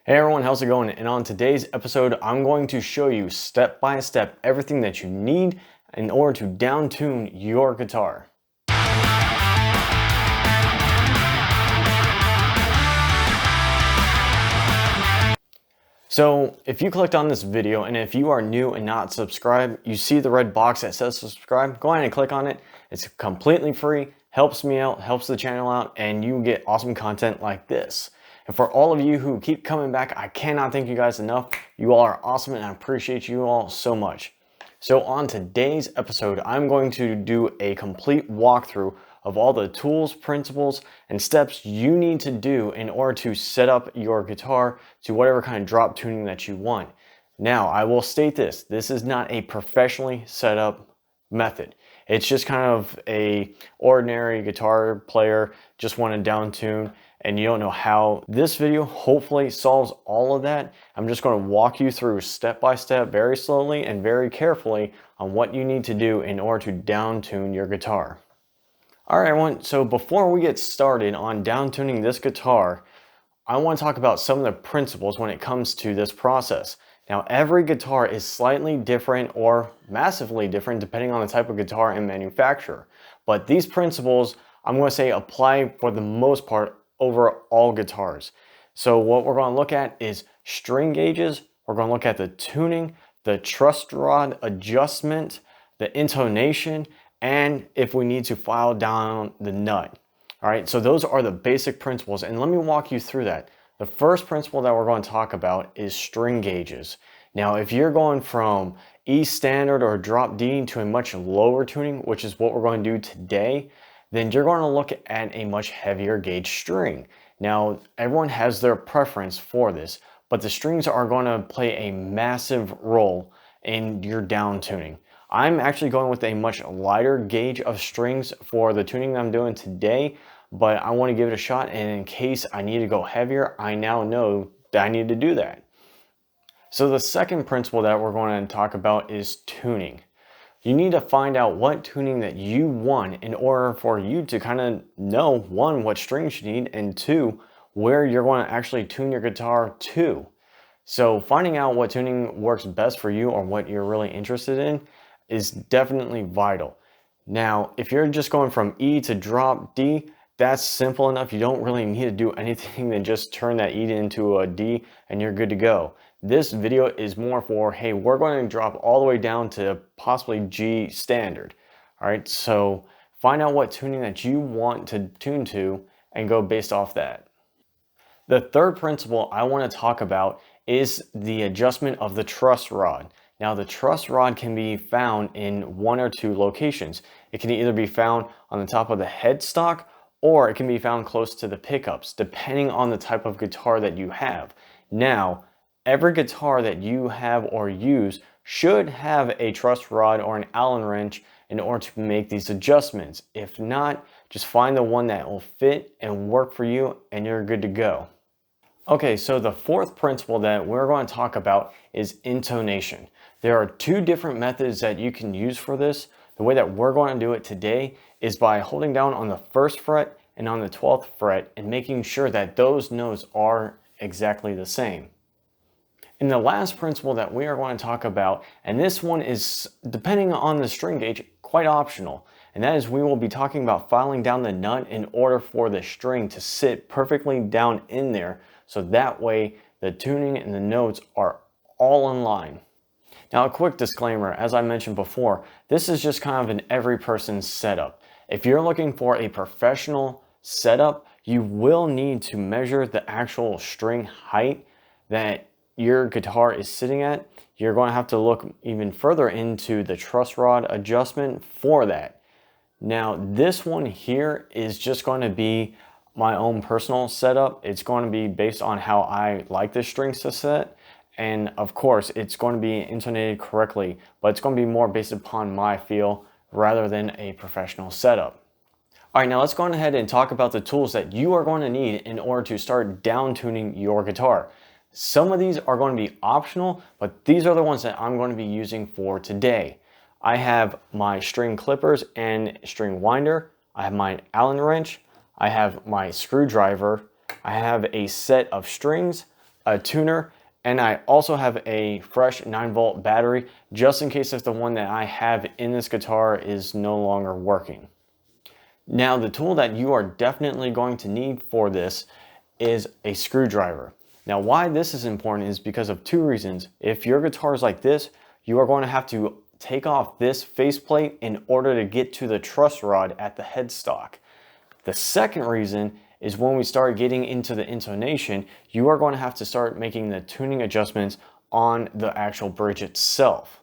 Hey everyone, how's it going? And on today's episode, I'm going to show you step by step everything that you need in order to down tune your guitar. So if you clicked on this video and if you are new and not subscribed, you see the red box that says subscribe, go ahead and click on it. It's completely free, helps me out, helps the channel out, and you get awesome content like this. And for all of you who keep coming back, I cannot thank you guys enough. You all are awesome and I appreciate you all so much. So on today's episode, I'm going to do a complete walkthrough of all the tools, principles, and steps you need to do in order to set up your guitar to whatever kind of drop tuning that you want. Now, I will state this is not a professionally set up method. It's just kind of a ordinary guitar player just want to down tune and you don't know how. This video hopefully solves all of that. I'm just going to walk you through step by step, very slowly and very carefully on what you need to do in order to down tune your guitar. All right, everyone, so before we get started on down tuning this guitar, I want to talk about some of the principles when it comes to this process. Now, every guitar is slightly different or massively different depending on the type of guitar and manufacturer. But these principles, I'm going to say, apply for the most part over all guitars. So what we're going to look at is string gauges, we're going to look at the tuning, the truss rod adjustment, the intonation, and if we need to file down the nut. All right, so those are the basic principles, and let me walk you through that. The first principle that we're going to talk about is string gauges. Now, if you're going from E standard or drop D to a much lower tuning, which is what we're going to do today, then you're going to look at a much heavier gauge string. Now, everyone has their preference for this, but the strings are going to play a massive role in your down tuning. I'm actually going with a much lighter gauge of strings for the tuning that I'm doing today, but I want to give it a shot, and in case I need to go heavier, I now know that I need to do that. So the second principle that we're going to talk about is tuning. You need to find out what tuning that you want in order for you to kind of know, one, what strings you need, and two, where you're going to actually tune your guitar to. So finding out what tuning works best for you or what you're really interested in is definitely vital. Now, if you're just going from E to drop D, that's simple enough. You don't really need to do anything than just turn that E into a D and you're good to go. This video is more for, hey, we're going to drop all the way down to possibly G standard. All right, so find out what tuning that you want to tune to and go based off that. The third principle I want to talk about is the adjustment of the truss rod. Now, the truss rod can be found in one or two locations. It can either be found on the top of the headstock or it can be found close to the pickups, depending on the type of guitar that you have. Now, every guitar that you have or use should have a truss rod or an Allen wrench in order to make these adjustments. If not, just find the one that will fit and work for you and you're good to go. Okay, so the fourth principle that we're going to talk about is intonation. There are two different methods that you can use for this. The way that we're going to do it today is by holding down on the 1st fret and on the 12th fret and making sure that those notes are exactly the same. And the last principle that we are going to talk about, and this one is, depending on the string gauge, quite optional, and that is we will be talking about filing down the nut in order for the string to sit perfectly down in there, so that way the tuning and the notes are all in line. Now, a quick disclaimer, as I mentioned before, this is just kind of an every person's setup. If you're looking for a professional setup, you will need to measure the actual string height that your guitar is sitting at. You're going to have to look even further into the truss rod adjustment for that. Now, this one here is just going to be my own personal setup. It's going to be based on how I like the strings to set. And of course, it's going to be intonated correctly, but it's going to be more based upon my feel rather than a professional setup. All right, now let's go ahead and talk about the tools that you are going to need in order to start down tuning your guitar. Some of these are going to be optional, but these are the ones that I'm going to be using for today. I have my string clippers and string winder. I have my Allen wrench. I have my screwdriver. I have a set of strings, a tuner, and I also have a fresh 9-volt battery just in case if the one that I have in this guitar is no longer working. Now, the tool that you are definitely going to need for this is a screwdriver. Now, why this is important is because of two reasons. If your guitar is like this, you are going to have to take off this faceplate in order to get to the truss rod at the headstock. The second reason is when we start getting into the intonation, you are going to have to start making the tuning adjustments on the actual bridge itself.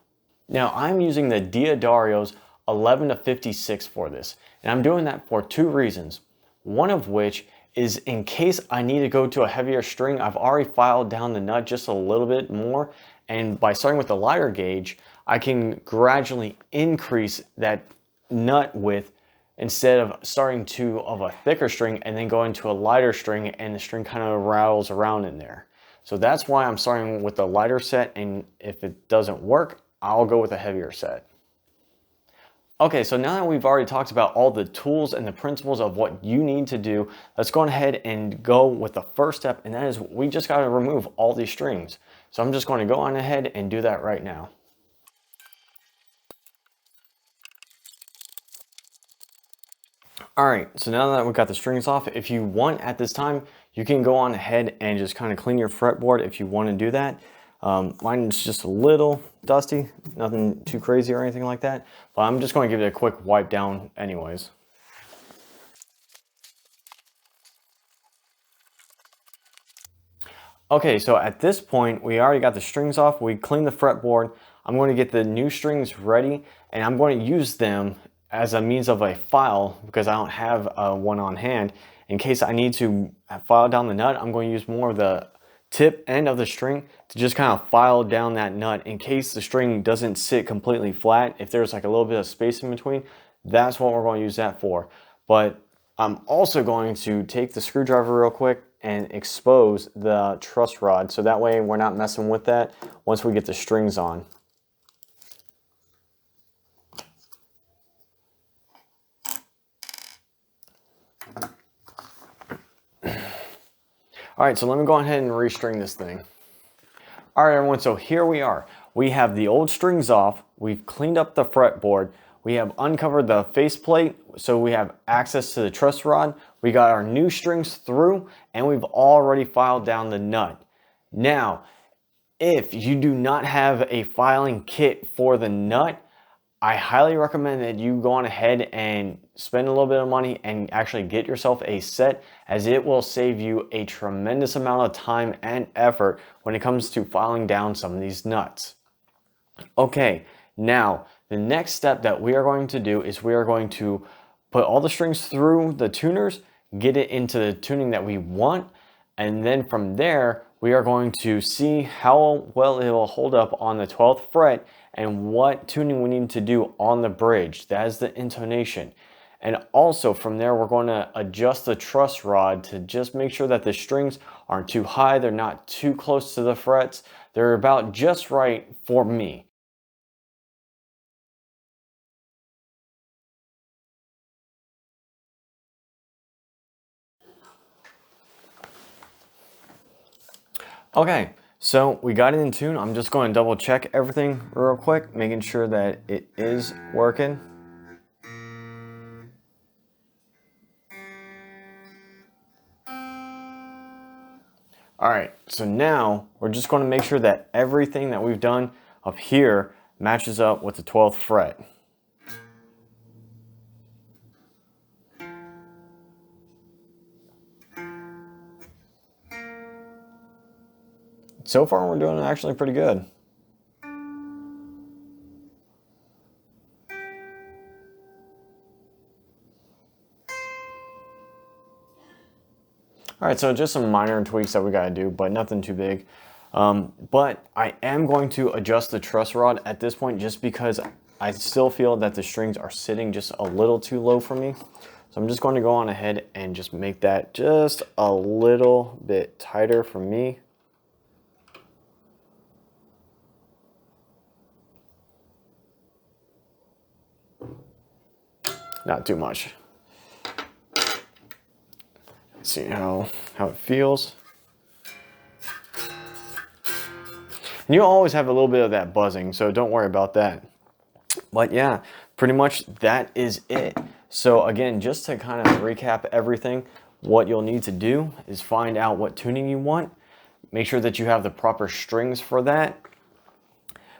Now, I'm using the Diodario's 11 to 56 for this, and I'm doing that for two reasons. One of which is in case I need to go to a heavier string, I've already filed down the nut just a little bit more, and by starting with the lighter gauge, I can gradually increase that nut width instead of starting of a thicker string and then going to a lighter string and the string kind of rattles around in there. So that's why I'm starting with the lighter set, and if it doesn't work, I'll go with a heavier set. Okay, so now that we've already talked about all the tools and the principles of what you need to do, let's go ahead and go with the first step, and that is we just got to remove all these strings. So I'm just going to go on ahead and do that right now. All right, so now that we've got the strings off, if you want at this time, you can go on ahead and just kind of clean your fretboard if you want to do that. Mine is just a little dusty, nothing too crazy or anything like that, but I'm just going to give it a quick wipe down anyways. Okay, so at this point, we already got the strings off, we cleaned the fretboard. I'm going to get the new strings ready, and I'm going to use them as a means of a file because I don't have one on hand. In case I need to file down the nut, I'm going to use more of the tip end of the string to just kind of file down that nut in case the string doesn't sit completely flat. If there's like a little bit of space in between, that's what we're going to use that for. But I'm also going to take the screwdriver real quick and expose the truss rod so that way we're not messing with that once we get the strings on. All right, so let me go ahead and restring this thing. All right, everyone, so here we are. We have the old strings off, we've cleaned up the fretboard, we have uncovered the faceplate, so we have access to the truss rod, we got our new strings through, and we've already filed down the nut. Now, if you do not have a filing kit for the nut, I highly recommend that you go on ahead and spend a little bit of money and actually get yourself a set, as it will save you a tremendous amount of time and effort when it comes to filing down some of these nuts. Okay, now the next step that we are going to do is we are going to put all the strings through the tuners, get it into the tuning that we want, and then from there we are going to see how well it will hold up on the 12th fret and what tuning we need to do on the bridge. That is the intonation. And also from there, we're going to adjust the truss rod to just make sure that the strings aren't too high, they're not too close to the frets, they're about just right for me. Okay, so we got it in tune. I'm just going to double check everything real quick, making sure that it is working. All right, so now we're just going to make sure that everything that we've done up here matches up with the 12th fret. So far, we're doing actually pretty good. All right, so just some minor tweaks that we gotta do, but nothing too big. But I am going to adjust the truss rod at this point just because I still feel that the strings are sitting just a little too low for me. So I'm just going to go on ahead and just make that just a little bit tighter for me. Not too much. See how it feels. And you'll always have a little bit of that buzzing, so don't worry about that. But yeah, pretty much that is it. So again, just to kind of recap everything, what you'll need to do is find out what tuning you want. Make sure that you have the proper strings for that.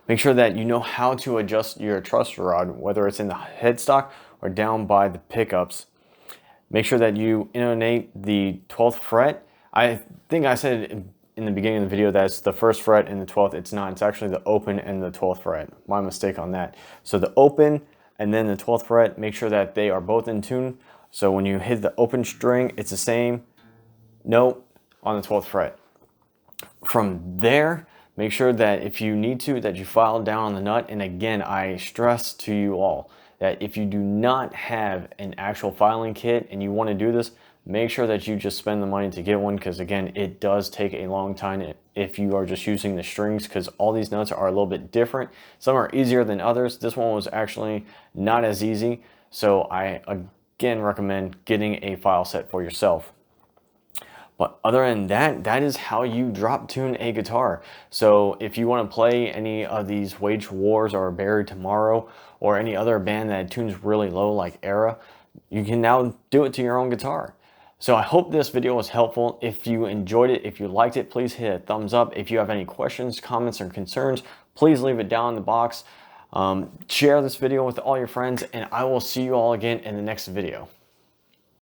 Make sure that you know how to adjust your truss rod, whether it's in the headstock or down by the pickups. Make sure that you intonate the 12th fret. I think I said in the beginning of the video that's the 1st fret and the 12th. It's not. It's actually the open and the 12th fret. My mistake on that. So the open and then the 12th fret, make sure that they are both in tune. So when you hit the open string, it's the same note on the 12th fret. From there, make sure that if you need to, that you file down on the nut. And again, I stress to you all that if you do not have an actual filing kit and you want to do this, make sure that you just spend the money to get one, because again, it does take a long time if you are just using the strings, because all these nuts are a little bit different. Some are easier than others. This one was actually not as easy. So I again recommend getting a file set for yourself. But other than that, that is how you drop tune a guitar. So if you want to play any of these Wage Wars or Buried Tomorrow or any other band that tunes really low like Era, you can now do it to your own guitar. So I hope this video was helpful. If you enjoyed it, if you liked it, please hit a thumbs up. If you have any questions, comments, or concerns, please leave it down in the box. Share this video with all your friends, and I will see you all again in the next video.